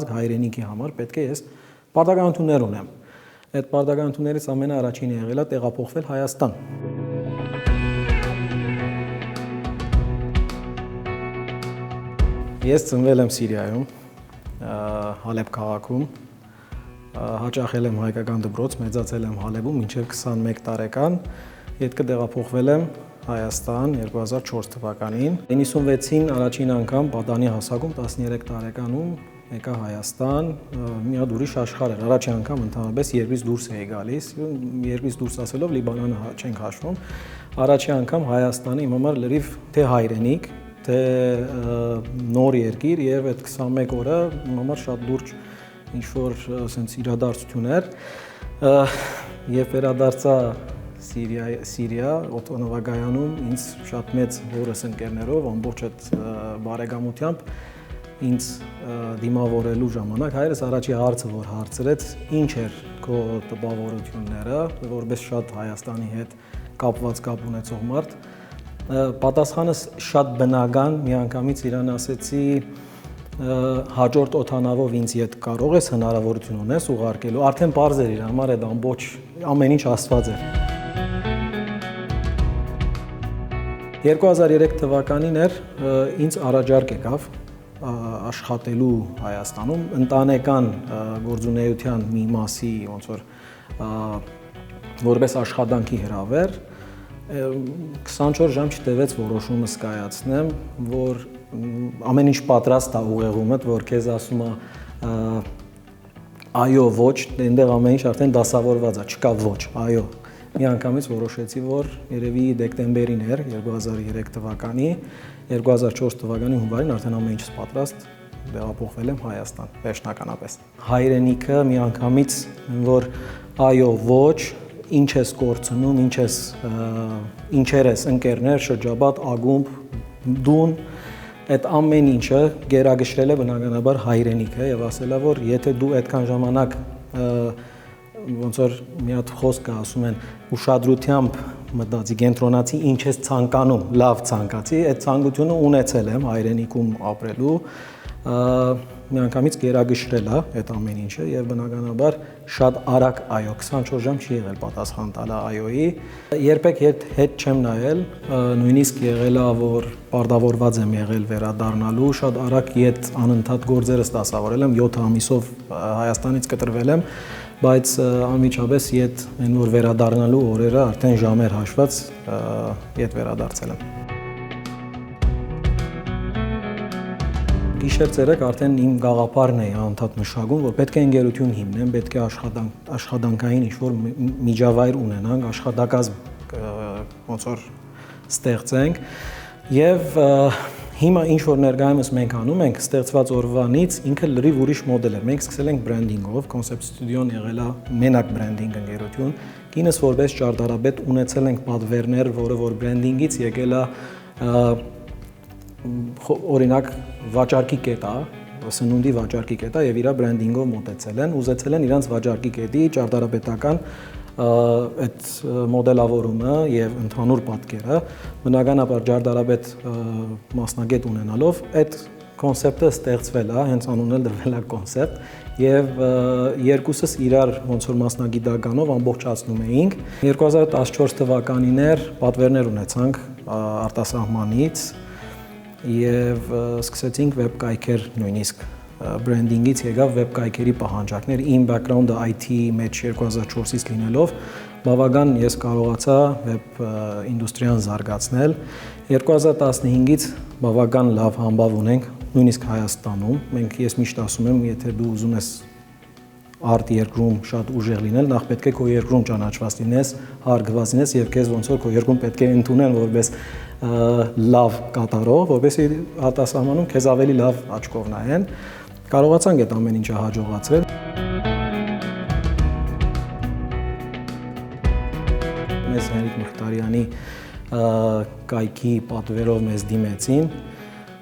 ազգ հայրենիքի համար պետք է ես պարտականություններ ունեմ։ Այդ պարտականություններից ամենաառաջինը եղել է տեղափոխվել Հայաստան։ Ես ծնվել եմ Սիրիայում, Հալեբ քաղաքում, հաճախել եմ հայկական դպրոց, մեծացել եմ Հալեբում մինչև 21 տարեկան, ետքը տեղափոխվել եմ Հայաստան 2004 թվականին։ 96-ին առաջին անգամ Պատանի հասակում 13 տարեկանում եկա Հայաստան, մի հատ ուրիշ աշխարհ էր, առաջին անգամ ընդհանրապես երկրից դուրս էի գալիս, երկրից դուրս ասելով Լիբանանը չենք հաշվում, առաջին անգամ Հայաստանը իմ համար լրիվ թե հայրենիք, թե նոր երկիր եւ այդ 21 օրը իմ համար շատ լուրջ ինչ-որ ասենց իրադարձություն էր եւ վերադարձա Սիրիա, օդանավակայանում ինձ շատ մեծ հորս ընկերներով ամբողջ այդ բարեկամությամբ ինձ դիմավորելու ժամանակ հայրս առաջի հարցը որ հարցրեց ինչ էր քո տպավորությունները որպես շատ Հայաստանի հետ կապված կապ ունեցող մարդ պատասխանս շատ բնական միանգամից իրան ասեցի հաջորդ օդանավով ինձ իդ կարող ես հնարավորություն ունես ուղարկելու արդեն պարզ էր իր համար այդ ամբողջ ամեն ինչ աստված էր 2003 թվականին էր ինձ առաջարկ եկավ աշխատելու Հայաստանում ընտանեկան գործունեության մի մասի ոնց որ որպես աշխատանքի հրավեր 24 ժամ չտևեց որոշումս կայացնեմ որ ամեն ինչ պատրաստ է ուղեղումդ որ քեզ ասում է այո ոչ այնտեղ ամեն ինչ արդեն դասավորված է չկա ոչ այո մի անգամից որոշեցի որ երևի դեկտեմբերին էր 2003 թվականի 2004 թվականի հունվարին արդեն ամեն ինչս պատրաստ տեղափոխվել եմ Հայաստան վերջնականապես հայրենիքը մի անգամից որ այո ոչ ինչ ես կորցնում ինչեր ես ընկերներ շրջապատ ագումբ դուն այդ ամեն ինչը գերագշրել է բնականաբար հայրենիքը եւ ասելա որ եթե դու այդքան ժամանակ ոնց որ մի հատ խոսք կա ասում են ուշադրությամբ մտածի կենտրոնացի ինչ ես ցանկանում լավ ցանկացի այդ ցանկությունը ունեցել եմ հայրենիքում ապրելու միանգամից գերագշրել է այդ ամեն ինչը եւ բնականաբար շատ արագ այո 24 ժամ չի եղել պատասխան տալը այոյի երբեք հետ չեմ նայել նույնիսկ եղել է որ պարտավորված եմ եղել վերադառնալու շատ արագ իդ անընդհատ գործերս դասավորել եմ 7 ամիսով Հայաստանից կտրվել եմ բայց անմիջապես իդ այն որ վերադառնալու օրերը արդեն ժամեր հաշված իդ վերադարձել եմ Գիշեր ցերեկ արդեն իմ գաղափարն է անընդհատ մշակում, որ պետք է ընկերություն հիմնեմ, պետք է աշխատանքային ինչ-որ միջավայր ունենանք, աշխատակազմ ոնց որ ստեղծենք եւ հիմա ինչ որ ներկայումս մենք անում ենք, ստեղծված օրվանից ինքը լրիվ ուրիշ մոդել է։ Մենք սկսել ենք բրենդինգով, Concept Studio-ն եղել է մենակ բրենդինգ ընկերություն։ Կինս որպես ճարտարապետ ունեցել ենք պատվերներ, որը որ բրենդինգից եկել է օրինակ վաճառքի կետ է, սնունդի վաճառքի կետ է եւ իր բրենդինգով մոտեցել են, ուզեցել են իրանց վաճառքի կետի ճարտարապետական այդ մոդելավորումը եւ ընդհանուր պատկերը բնականաբար ճարտարապետ մասնագետ ունենալով այդ կոնցեպտը ստեղծվել է, հենց անունն էլ դրվել է կոնցեպտ եւ երկուսս իրար ոնց որ մասնագիտականով ամբողջացնում էինք 2014 թվականին էր պատվերներ ունեցանք արտասահմանից եւ սկսեցինք վեբ կայքեր նույնիսկ բրենդինգից եկավ վեբ կայքերի պահանջարկներ իմ բեքգրաունդը IT մեջ 2004-ից լինելով բավական ես կարողացա վեբ ինդուստրիան զարգացնել 2015-ից բավական լավ համբավ ունենք նույնիսկ Հայաստանում մենք ես միշտ ասում եմ եթե դու ուզում ես արտ երկրում շատ ուժեղ լինել նախ պետք է քո երկրում ճանաչված լինես հարգված լինես եւ քեզ ոնց որ քո երկրում պետք է ընդունեն որպես լավ կատարող որպեսզի արտասահմանում քեզ ավելի լավ աչքով նայեն կարողացանք այդ ամեն ինչը հաջողացրել մեզ Հենրիկ Մխիթարյանի կայքի պատվերով մեզ դիմեցին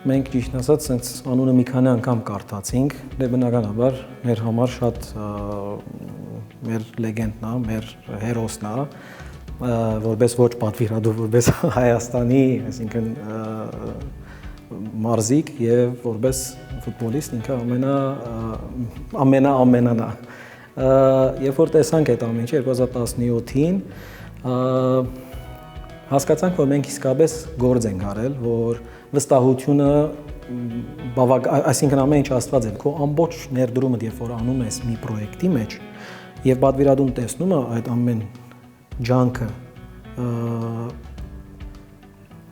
մենք ճիշտ ասած sense անունը մի քանի անգամ կարդացինք դե բնականաբար մեր համար շատ մեր լեգենդն է մեր հերոսն է որպես ոչ պատվիրատու որպես Հայաստանի այսինքն մարզիկ եւ որպես ֆուտբոլիստ ինքը ամենան է։ Երբ որ տեսանք այդ ամեն ինչը 2017-ին, հասկացանք, որ մենք իսկապես գործ ենք արել, որ վստահությունը այսինքն ամեն ինչ աստված է, քո ամբողջ ներդրումը, երբ որ անում ես մի պրոյեկտի մեջ եւ պատվիրատուն տեսնում է այդ ամեն ջանքը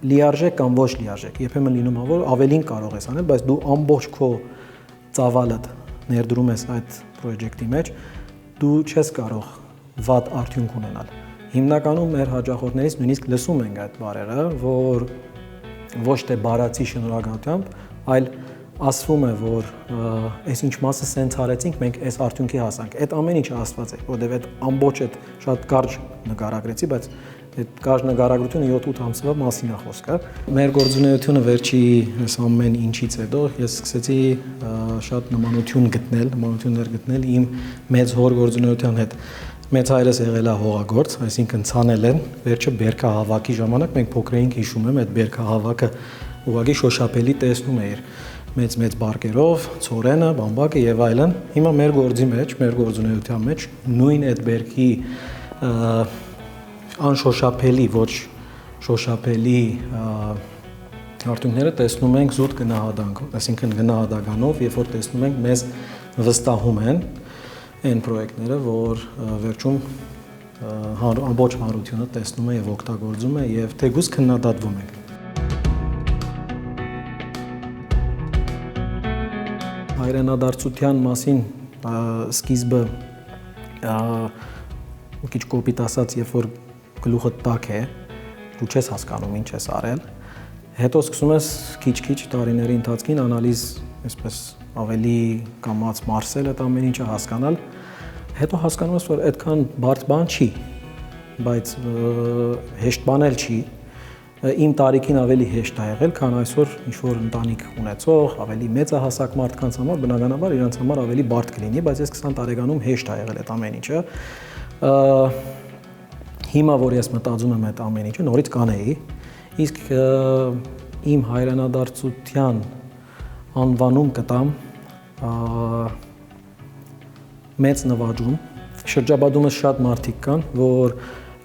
լիարժեք կամ ոչ լիարժեք, երբեմն լինում է, որ ավելին կարող ես անել, բայց դու ամբողջ քո ծավալդ ներդրում ես այդ պրոյեկտի մեջ, դու չես կարող վատ արդյունք ունենալ։ Հիմնականում մեր հաճախորդներից նույնիսկ լսում ենք այդ բառերը, որ ոչ թե բառացի շնորհակալությամբ, այլ ասվում է, որ այս ինչ մասը սենց արեցինք, մենք այս արդյունքի հասանք։ Այդ ամեն ինչը աստված է, որովհետև այդ ամբողջ այդ շատ կարճ նկարագրեցի, բայց այդ կարճ նկարագրությունը 7-8 ամսվա մասին է խոսքը։ Մեր գործունեությունը վերջի այս ամեն ինչից հետո ես սկսեցի շատ նմանություններ գտնել իմ մեծ հոր գործունեության հետ։ Մեծ հայրս եղել է հողագործ, այսինքն ցանել են, վերջը բերքահավաքի ժամանակ մենք փոքր էինք, հիշում եմ, այդ բերքահավաքը ուղղակի շոշափելի տեսնում էիր մեծ բարկերով, ցորենը, բամբակը եւ այլն։ Հիմա մեր գործի մեջ, մեր գործունեության մեջ նույն այդ բերքի անշոշափելի, ոչ շոշափելի արդյունքները տեսնում ենք զուտ գնահատանքով, այսինքն գնահատականով, երբ որ տեսնում ենք մեզ վստահում են այն պրոյեկտները, որ վերջում ամբողջ հանրությունը տեսնում է եւ օգտագործում է եւ թեկուզ քննադատվում ենք։ Հայրենադարձության մասին սկիզբը մի քիչ կոպիտ ասած, երբ որ գլուխը տաք է, դու չես հասկանում ինչ ես արել, հետո սկսում ես քիչ-քիչ տարիների ընթացքին անալիզ, այսպես ավելի կամաց մարսել այդ ամեն ինչը հասկանալ, հետո հասկանում ես, որ այդքան բարդ բան չի, բայց հեշտ բան էլ չի, իմ տարիքին ավելի հեշտ է եղել, քան այսօր ինչ-որ ընտանիք ունեցող, ավելի մեծահասակ մարդկանց համար, բնականաբար իրենց համար ավելի բարդ կլինի, բայց ես 20 տարեկանում հեշտ է եղել այդ ամեն ինչը։ Հիմա, որ ես մտածում եմ այդ ամեն ինչը, նորից կանեի, իսկ իմ հայրենադարձության անվանում կտամ մեծ նվաճում, շրջապատումս շատ մարդիկ կան, որ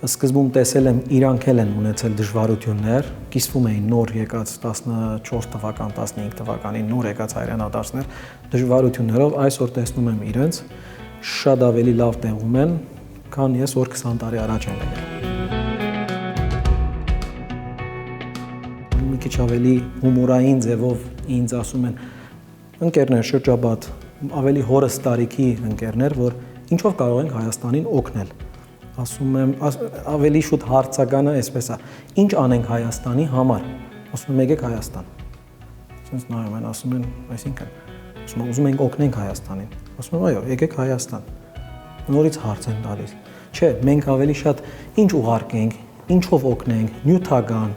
սկզբում տեսել եմ, իրանք էլ են ունեցել դժվարություններ, կիսվում էին նոր եկած 14 թվական, 15 թվականին նոր եկած հայրենադարձներ դժվարություններով, այսօր տեսնում եմ իրենց շատ ավելի լավ տեղում են, քան ես որ 20 տարի առաջ եմ եղել։ Մի քիչ ավելի հումորային ձևով ինձ ասում են ընկերներ, շրջապատ, ավելի հորս տարիքի ընկերներ, որ ինչով կարող ենք Հայաստանին օգնել։ Ասում եմ, ավելի շուտ հարցականը այսպես է, ինչ անենք Հայաստանի համար, ասում եմ եկեք Հայաստան, ասենց նայում են, ասում են, այսինքն, ասում եմ ուզում ենք օգնենք Հայաստանին, ասում եմ այո, եկեք Հայաստան, նորից հարց են տալիս, չէ, մենք ավելի շատ ինչ ուղարկենք, ինչով օգնենք, նյութական,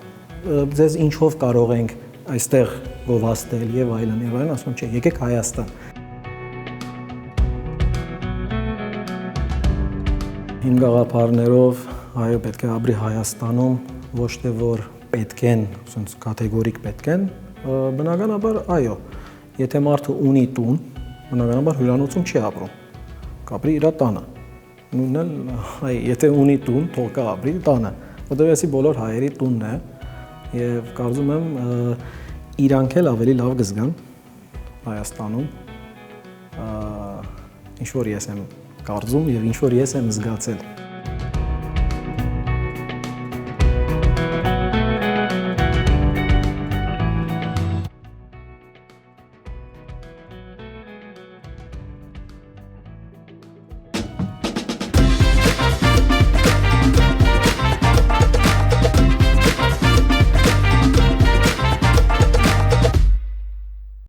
ձեզ ինչով կարող ենք այստեղ գովազդել եւ այլն, ասում եմ չէ, եկեք Հայաստան։ Իմ գաղափարներով այո պետք է ապրի Հայաստանում, ոչ թե որ պետք են, ասենց կատեգորիկ պետք են, բնականաբար այո, եթե մարդը ունի տուն, բնականաբար հյուրանոցում չի ապրում, կապրի իր տանը, նույնն էլ, եթե ունի տուն, թող կա ապրի տանը, որտեղ էսի բոլոր հայերի տունն է եւ կարծում եմ իրանք էլ ավելի լավ կզգան Հայաստանում, ինչ որ ես եմ կարծում եւ ինչ որ ես եմ զգացել։